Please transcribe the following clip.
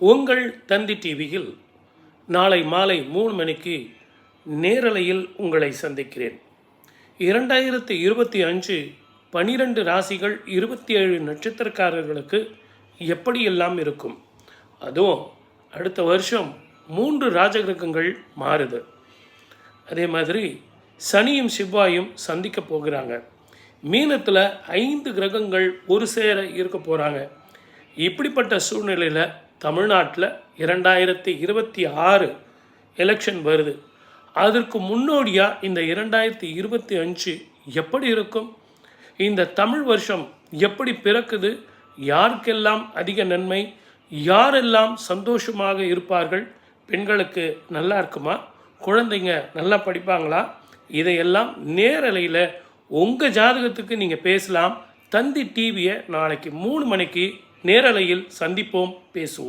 உங்கள் தந்தி டிவியில் நாளை மாலை 3 மணிக்கு நேரலையில் உங்களை சந்திக்கிறேன். 2025 12 ராசிகள் 27 நட்சத்திரக்காரர்களுக்கு எப்படியெல்லாம் இருக்கும், அதுவும் அடுத்த வருஷம் 3 ராஜகிரகங்கள் மாறுது. அதே மாதிரி சனியும் செவ்வாயும் சந்திக்க போகிறாங்க. மீனத்தில் 5 கிரகங்கள் ஒரு சேர இருக்க போகிறாங்க. இப்படிப்பட்ட சூழ்நிலையில் தமிழ்நாட்டில் 2026 எலெக்ஷன் வருது. அதற்கு முன்னோடியாக இந்த 2025 எப்படி இருக்கும், இந்த தமிழ் வருஷம் எப்படி பிறக்குது, யாருக்கெல்லாம் அதிக நன்மை, யாரெல்லாம் சந்தோஷமாக இருப்பார்கள், பெண்களுக்கு நல்லா இருக்குமா, குழந்தைங்க நல்லா படிப்பாங்களா, இதையெல்லாம் நேரலையில் உங்கள் ஜாதகத்துக்கு நீங்கள் பேசலாம். தந்தி டிவியை நாளைக்கு 3 மணிக்கு நேரலையில் சந்திப்போம், பேசுவோம்.